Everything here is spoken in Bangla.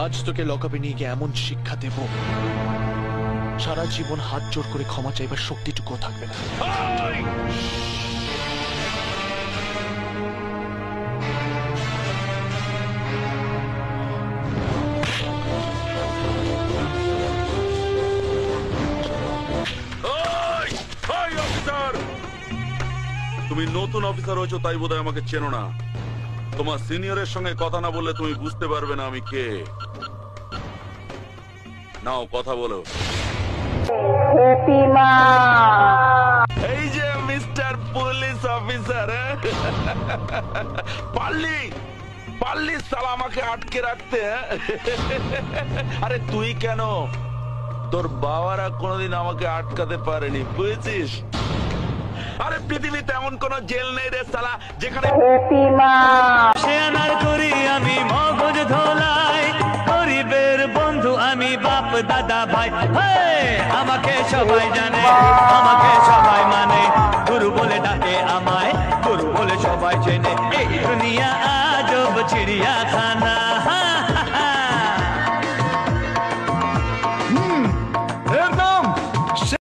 আজ তোকে লকআপে নিয়ে গিয়ে এমন শিক্ষা দেব, সারা জীবন হাত জোর করে ক্ষমা চাইবার শক্তিটুকু থাকবে না। তুমি নতুন অফিসার হয়েছো তাই বোধহয় আমাকে চেনো না। তোমার সিনিয়রের সঙ্গে কথা না বললে তুমি বুঝতে পারবে না আমি কে। নাও কথা বলো। এই যে মিস্টার পুলিশ অফিসার, পারলি সালা আমাকে আটকে রাখতে। আরে তুই কেন, তোর বাবারা কোনোদিন আমাকে আটকাতে পারেনি, বুঝেছিস? আরে পৃথিবীতে এমন কোন জেল নেই রে সালা যেখানে করি আমি মগজ ধোলাই, গরিবের বন্ধু আমি, বাপ দাদা ভাই। আমাকে সবাই জানে, আমাকে সবাই মানে, গুরু বলে ডাকে আমায়, গুরু বলে সবাই চেনে। এই দুনিয়া আজব চিড়িয়াখানা।